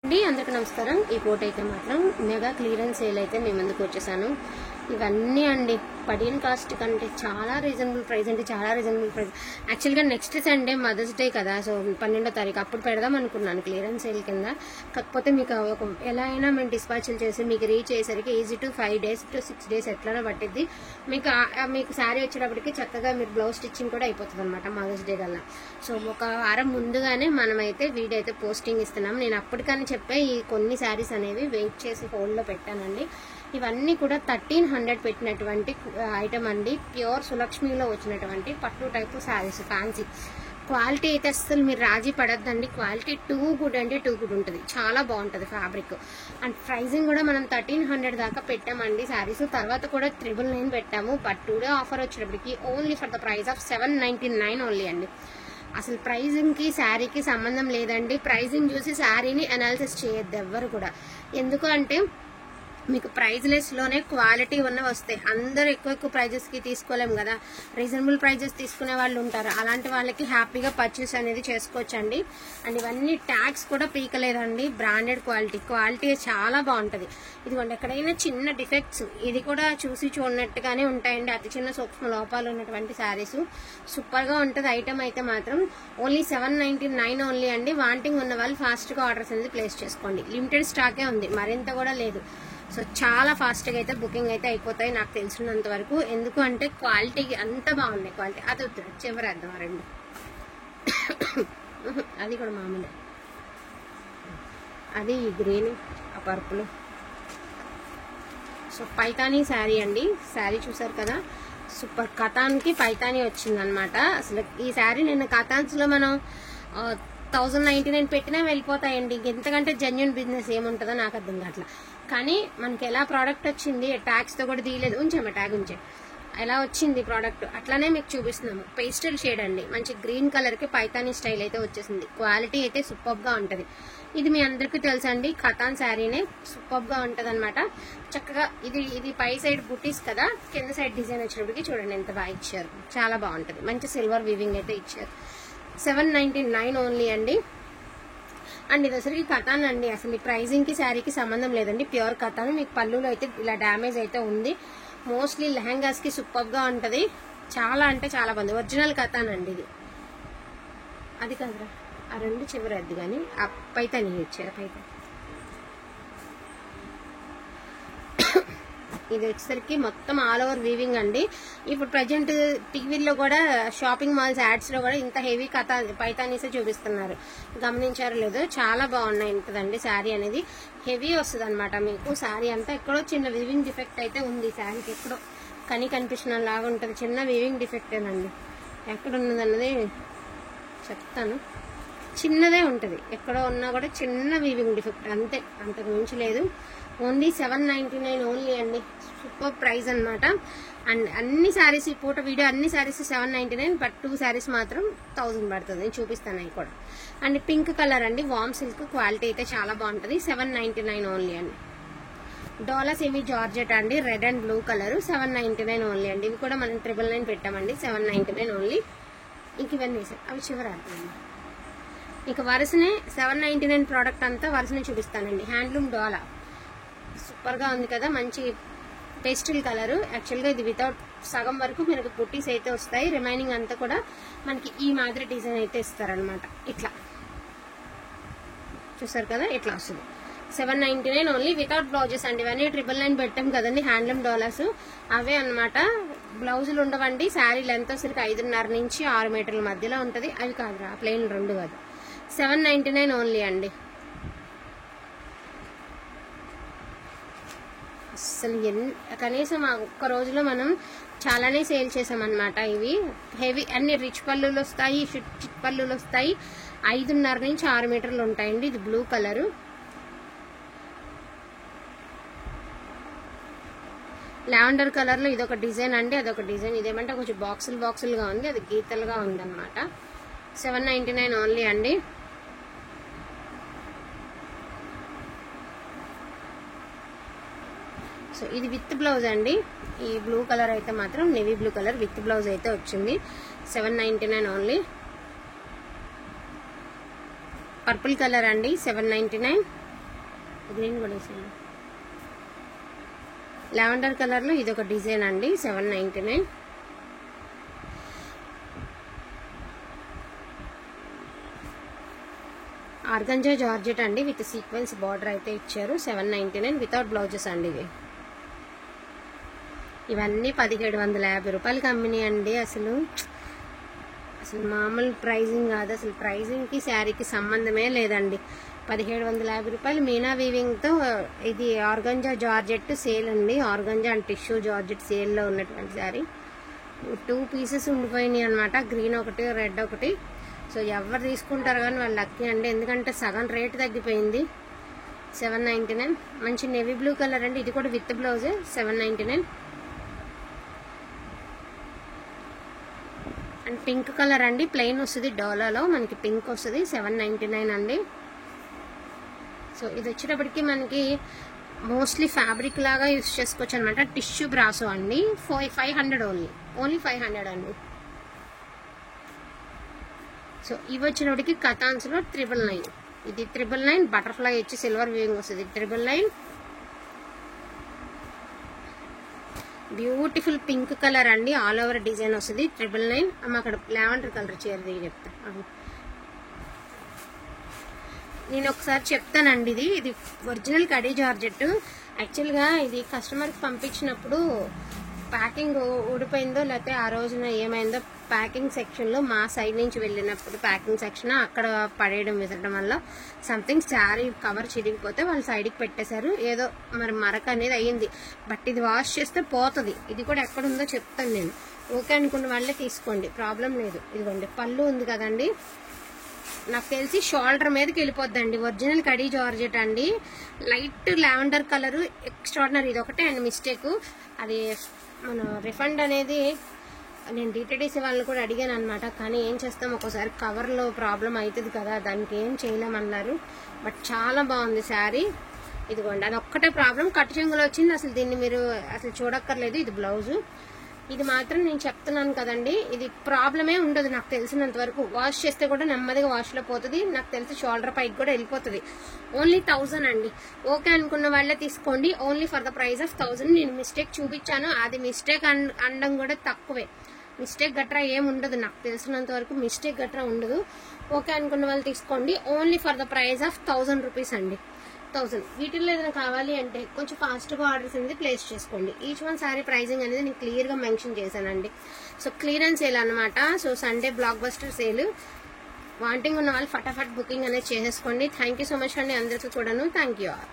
అందరికీ నమస్కారం. ఈ పూట అయితే మాత్రం మెగా క్లియరెన్స్ సేల్ అయితే మేము ముందుకు వచ్చేసాను. ఇవన్నీ అండి పడిన కాస్ట్ కంటే చాలా రీజనబుల్ ప్రైస్, అంటే చాలా రీజనబుల్ ప్రైస్. యాక్చువల్గా నెక్స్ట్ సండే మదర్స్ డే కదా, సో 12వ తారీఖు అప్పుడు పెడదాం అనుకున్నాను క్లియరెన్స్ సేల్ కింద. కాకపోతే మీకు ఎలా అయినా మేము డిస్పాచ్లు చేసి మీకు రీచ్ అయ్యేసరికి easy to 5 days to 6 days ఎట్లనో పట్టిద్ది. మీకు శారీ వచ్చేటప్పటికి చక్కగా మీరు బ్లౌజ్ స్టిచ్చింగ్ కూడా అయిపోతుంది అనమాట మదర్స్ డే కల్లా. సో ఒక వారం ముందుగానే మనమైతే వీడియో అయితే పోస్టింగ్ ఇస్తున్నాం. నేను అప్పటికని చెప్పే ఈ కొన్ని శారీస్ అనేవి వెయిట్ చేసి హోల్డ్లో పెట్టానండి. ఇవన్నీ కూడా 1300 పెట్టినటువంటి ఐటమ్ అండి. ప్యూర్ సులక్ష్మిలో వచ్చినటువంటి పట్టు టైపు శారీస్, ఫ్యాన్సీ క్వాలిటీ అయితే అసలు మీరు రాజీ పడద్దండి. క్వాలిటీ టూ గుడ్ అంటే టూ గుడ్ ఉంటుంది, చాలా బాగుంటుంది ఫ్యాబ్రిక్. అండ్ ప్రైజింగ్ కూడా మనం 1300 దాకా పెట్టామండి శారీస్. తర్వాత కూడా 999 పెట్టాము. బట్ టుడే ఆఫర్ వచ్చేటప్పటికి only for the price of 799 only అండి. అసలు ప్రైజింగ్ కి శారీకి సంబంధం లేదండి. ప్రైజింగ్ చూసి శారీని అనాలిసిస్ చేయొద్దు ఎవ్వరు కూడా. ఎందుకు అంటే మీకు ప్రైజ్ లెస్ లోనే క్వాలిటీ ఉన్న వస్తాయి. అందరూ ఎక్కువ ప్రైజెస్ కి తీసుకోలేము కదా, రీజనబుల్ ప్రైజెస్ తీసుకునే వాళ్ళు ఉంటారు. అలాంటి వాళ్ళకి హ్యాపీగా పర్చేస్ అనేది చేసుకోవచ్చండి. అండ్ ఇవన్నీ ట్యాగ్స్ కూడా పీకలేదండి, బ్రాండెడ్ క్వాలిటీ చాలా బాగుంటది. ఇదిగోండి ఎక్కడైనా చిన్న డిఫెక్ట్స్ ఇది కూడా చూసి చూడనట్టుగానే ఉంటాయండి. అతి చిన్న సూక్ష్మ లోపాలు ఉన్నటువంటి శారీస్ సూపర్ గా ఉంటది. ఐటమ్ అయితే మాత్రం ఓన్లీ 799 ఓన్లీ అండి. వాంటింగ్ ఉన్న వాళ్ళు ఫాస్ట్ గా ఆర్డర్స్ అనేది ప్లేస్ చేసుకోండి. లిమిటెడ్ స్టాకే ఉంది, మరింత కూడా లేదు. సో చాలా ఫాస్ట్గా అయితే బుకింగ్ అయితే అయిపోతాయి నాకు తెలిసినంత వరకు. ఎందుకు అంటే క్వాలిటీ అంత బాగున్నాయి. క్వాలిటీ అది వద్దు, చివరేద్దాం రెండు అది కూడా మామూలే. అది ఈ గ్రీన్, ఆ పర్పుల్. సో పైతానీ శారీ అండి. శారీ చూసారు కదా, సూపర్ కథాన్కి పైతానీ వచ్చిందనమాట. అసలు ఈ శారీ నిన్న కథాన్స్లో మనం 1099 పెట్టినా వెళ్ళిపోతాయండి. ఇంతకంటే జెన్యున్ బిజినెస్ ఏముంటుందో నాకు అర్థం కావట్లా. కానీ మనకి ఎలా ప్రోడక్ట్ వచ్చింది, ట్యాగ్స్తో కూడా తీయలేదు, ఉంచాము ట్యాగ్ ఉంచే ఎలా వచ్చింది ప్రోడక్ట్ అట్లానే మీకు చూపిస్తున్నాము. పేస్టల్ షేడ్ అండి, మంచి గ్రీన్ కలర్కి పైతానీ స్టైల్ అయితే వచ్చేసింది. క్వాలిటీ అయితే సూపర్గా ఉంటుంది. ఇది మీ అందరికీ తెలుసండి, కథాన్ శారీనే సూపర్గా ఉంటుంది అనమాట. చక్కగా ఇది పై సైడ్ బుటీస్ కదా, కింద సైడ్ డిజైన్ వచ్చేటప్పటికి చూడండి ఎంత బాగా ఇచ్చారు, చాలా బాగుంటుంది. మంచి సిల్వర్ వీవింగ్ అయితే ఇచ్చారు. 799 ఓన్లీ అండి. అండ్ ఇది వచ్చరికి కథాన్ అండి. అసలు ఈ ప్రైజింగ్ కి శారీకి సంబంధం లేదండి, ప్యూర్ కథాన్. మీకు పళ్ళులో అయితే ఇలా డ్యామేజ్ అయితే ఉంది. మోస్ట్లీ లెహంగాస్ కి సూపర్ గా ఉంటది, చాలా అంటే చాలా బాగుంది. ఒరిజినల్ కథాన్ అండి ఇది. అది కాదురా, ఆ రెండు చివరద్దు కానీ ఆ పైతాని ఇచ్చారు. పైతాని ఇది వచ్చేసరికి మొత్తం ఆల్ ఓవర్ వీవింగ్ అండి. ఇప్పుడు ప్రజెంట్ టీవీలో కూడా, షాపింగ్ మాల్స్ యాడ్స్ లో కూడా ఇంత హెవీ పైతానీసే చూపిస్తున్నారు. గమనించారో లేదో, చాలా బాగున్నాయి ఉంటుందండి శారీ అనేది. హెవీ వస్తుంది అనమాట మీకు. శారీ అంతా ఎక్కడో చిన్న వీవింగ్ డిఫెక్ట్ అయితే ఉంది శారీకి, ఎక్కడో కనిపించిన లాగా ఉంటుంది. చిన్న వీవింగ్ డిఫెక్టేనండి. ఎక్కడ ఉన్నదన్నది చెప్తాను, చిన్నదే ఉంటుంది. ఎక్కడో ఉన్నా కూడా చిన్న వీవింగ్ డిఫెక్ట్ అంతే, అంతకు మించి లేదు. ఓన్లీ 799 ఓన్లీ అండి. సూపర్ ప్రైస్ అనమాట. అండ్ అన్ని శారీస్, ఈ పూట వీడియో అన్ని శారీస్ 799, బట్ 2 శారీస్ మాత్రం 1000 పడుతుంది. నేను చూపిస్తాను అవి కూడా. అండ్ పింక్ కలర్ అండి, వామ్ సిల్క్, క్వాలిటీ అయితే చాలా బాగుంటుంది. 799 ఓన్లీ అండి. డోలా సెమీ జార్జెట్ అండి, red and blue colour, 799 only అండి. ఇవి కూడా మనం 999 పెట్టామండి, 799 ఓన్లీ. ఇంక ఇవన్నీ వేసాం, అవి చివరి అర్థం. ఇక వరుసనే 799 ప్రోడక్ట్ అంతా వరుసనే చూపిస్తానండి. హ్యాండ్లూమ్ డోలా సూపర్ గా ఉంది కదా, మంచి పేస్టల్ కలర్. యాక్చువల్గా ఇది వితౌట్ సగం వరకు మనకి బుట్టీస్ అయితే వస్తాయి, రిమైనింగ్ అంతా కూడా మనకి ఈ మాదిరి డిజైన్ అయితే ఇస్తారనమాట. ఇట్లా చూసారు కదా, ఇట్లా వస్తుంది. 799 ఓన్లీ వితౌట్ బ్లౌజెస్ అండి. ఇవన్నీ 999 పెట్టాం కదండి హ్యాండ్లూమ్ డోలాస్, అవే అనమాట. బ్లౌజులు ఉండవండి. శారీ లెంత్ వచ్చరికి 5.5 నుంచి 6 మీటర్ల మధ్యలో ఉంటుంది. అవి కాదురా, ప్లెయిన్ రెండు కాదు. 799 ఓన్లీ అండి. అసలు కనీసం ఒక్క రోజులో మనం చాలానే సేల్ చేసామన్నమాట. ఇవి హెవీ అన్ని రిచ్ పళ్ళులు వస్తాయి, చిట్ పళ్ళులు వస్తాయి. 5.5 నుంచి 6 మీటర్లు ఉంటాయండి. ఇది బ్లూ కలరు. లావెండర్ కలర్ లో ఇదొక డిజైన్ అండి, అదొక డిజైన్. ఇదేమంటే కొంచెం బాక్సులుగా ఉంది, అది గీతలుగా ఉంది అనమాట. 799 ఓన్లీ అండి. సో ఇది విత్ బ్లౌజ్ అండి. ఈ బ్లూ కలర్ అయితే మాత్రం navy blue colour with blouse అయితే వచ్చింది. 799 ఓన్లీ. పర్పుల్ కలర్ అండి, 799. గ్రీన్ కూడా వేసాను. లావెండర్ కలర్లో ఇది ఒక డిజైన్ అండి, 799. ఆర్గంజా జార్జెట్ అండి, విత్ సీక్వెన్స్ బార్డర్ అయితే ఇచ్చారు. 799 వితౌట్ బ్లౌజెస్ అండి. ఇవన్నీ 1750 రూపాయలకి అమ్మినాయి అండి. అసలు మామూలు ప్రైజింగ్ కాదు, అసలు ప్రైజింగ్కి శారీకి సంబంధమే లేదండి. 1750 రూపాయలు మీనా వీవింగ్తో. ఇది ఆర్గంజా జార్జెట్ సేల్ అండి, ఆర్గంజా అండ్ టిష్యూ జార్జెట్ సేల్లో ఉన్నటువంటి శారీ. 2 పీసెస్ ఉండిపోయినాయి అనమాట, గ్రీన్ ఒకటి రెడ్ ఒకటి. సో ఎవరు తీసుకుంటారు కానీ వాళ్ళు లక్కీ అండి, ఎందుకంటే సగం రేట్ తగ్గిపోయింది. 799. మంచి నేవీ బ్లూ కలర్ అండి, ఇది కూడా with blouse. 799. And pink colour అండి, ప్లెయిన్ వస్తుంది, డోలాలో మనకి పింక్ వస్తుంది. 799 అండి. సో ఇది వచ్చేటప్పటికి మనకి మోస్ట్లీ ఫ్యాబ్రిక్ లాగా యూస్ చేసుకోవచ్చు అనమాట. టిష్యూ బ్రాసో అండి, 500 ఓన్లీ 500 అండి. సో ఇవి వచ్చినప్పటికి కథాన్స్లో 999. ఇది 999. బటర్ఫ్లై వచ్చి సిల్వర్ వీవింగ్ వస్తుంది. 999. బ్యూటిఫుల్ పింక్ కలర్ అండి, ఆల్ ఓవర్ డిజైన్ వస్తుంది. 999. అక్కడ లావెండర్ కలర్ చీర చెప్తాను నేను ఒకసారి చెప్తానండి. ఇది ఒరిజినల్ కడీ జార్జెట్. యాక్చువల్గా ఇది కస్టమర్కి పంపించినప్పుడు ప్యాకింగ్ ఊడిపోయిందో లేకపోతే ఆ రోజున ఏమైందో ప్యాకింగ్ సెక్షన్లో మా సైడ్ నుంచి వెళ్ళినప్పుడు ప్యాకింగ్ సెక్షన్ అక్కడ పడేయడం విసరడం వల్ల సంథింగ్ శారీ కవర్ చిరిగిపోతే వాళ్ళు సైడ్కి పెట్టేశారు. ఏదో మరి మరక అనేది అయ్యింది. బట్ ఇది వాష్ చేస్తే పోతుంది. ఇది కూడా ఎక్కడ ఉందో చెప్తాను నేను. ఓకే అనుకున్న వాళ్ళే తీసుకోండి, ప్రాబ్లం లేదు. ఇదిగోండి పళ్ళు ఉంది కదండి, నాకు తెలిసి షోల్డర్ మీదకి వెళ్ళిపోద్దండి. ఒరిజినల్ కడీ జార్జెట్ అండి, లైట్ లావెండర్ కలరు, ఎక్స్ట్రాడినరీ. ఇది ఒకటే అండి మిస్టేక్. అది మన రిఫండ్ అనేది నేను డిటిడిసి వాళ్ళని కూడా అడిగాను అనమాట. కానీ ఏం చేస్తాం, ఒక్కోసారి కవర్లో ప్రాబ్లం అవుతుంది కదా, దానికి ఏం చేయలేమన్నారు. బట్ చాలా బాగుంది శారీ. ఇదిగోండి అది ఒక్కటే ప్రాబ్లం, కట్టు చెంగులో వచ్చింది. అసలు దీన్ని మీరు అసలు చూడక్కర్లేదు. ఇది బ్లౌజు. ఇది మాత్రం నేను చెప్తున్నాను కదండి, ఇది ప్రాబ్లమే ఉండదు నాకు తెలిసినంత వరకు. వాష్ చేస్తే కూడా నెమ్మదిగా వాష్లో పోతుంది. నాకు తెలిసి షోల్డర్ పైకి కూడా వెళ్ళిపోతుంది. ఓన్లీ 1000 అండి. ఓకే అనుకున్న వాళ్ళే తీసుకోండి, only for the price of 1000. నేను మిస్టేక్ చూపించాను, అది మిస్టేక్ అనడం కూడా తక్కువే. మిస్టేక్ గట్రా ఏమి ఉండదు, నాకు తెలిసినంత వరకు మిస్టేక్ గట్రా ఉండదు. ఓకే అనుకున్న వాళ్ళు తీసుకోండి, only for the price of 1000 rupees అండి. 1000. వీటిల్లో ఏదైనా కావాలి అంటే కొంచెం ఫాస్ట్గా ఆర్డర్స్ అనేది ప్లేస్ చేసుకోండి. ఈచ్ వన్ శారీ ప్రైజింగ్ అనేది నేను క్లియర్గా మెన్షన్ చేశానండి. సో క్లియరెన్స్ సేల్ అనమాట. So Sunday block buster sale. Wanting ఉన్న వాళ్ళు ఫటాఫట్ బుకింగ్ అనేది చేసేసుకోండి. థ్యాంక్ యూ సో మచ్ అండి అందరికీ కూడాను. Thank you all.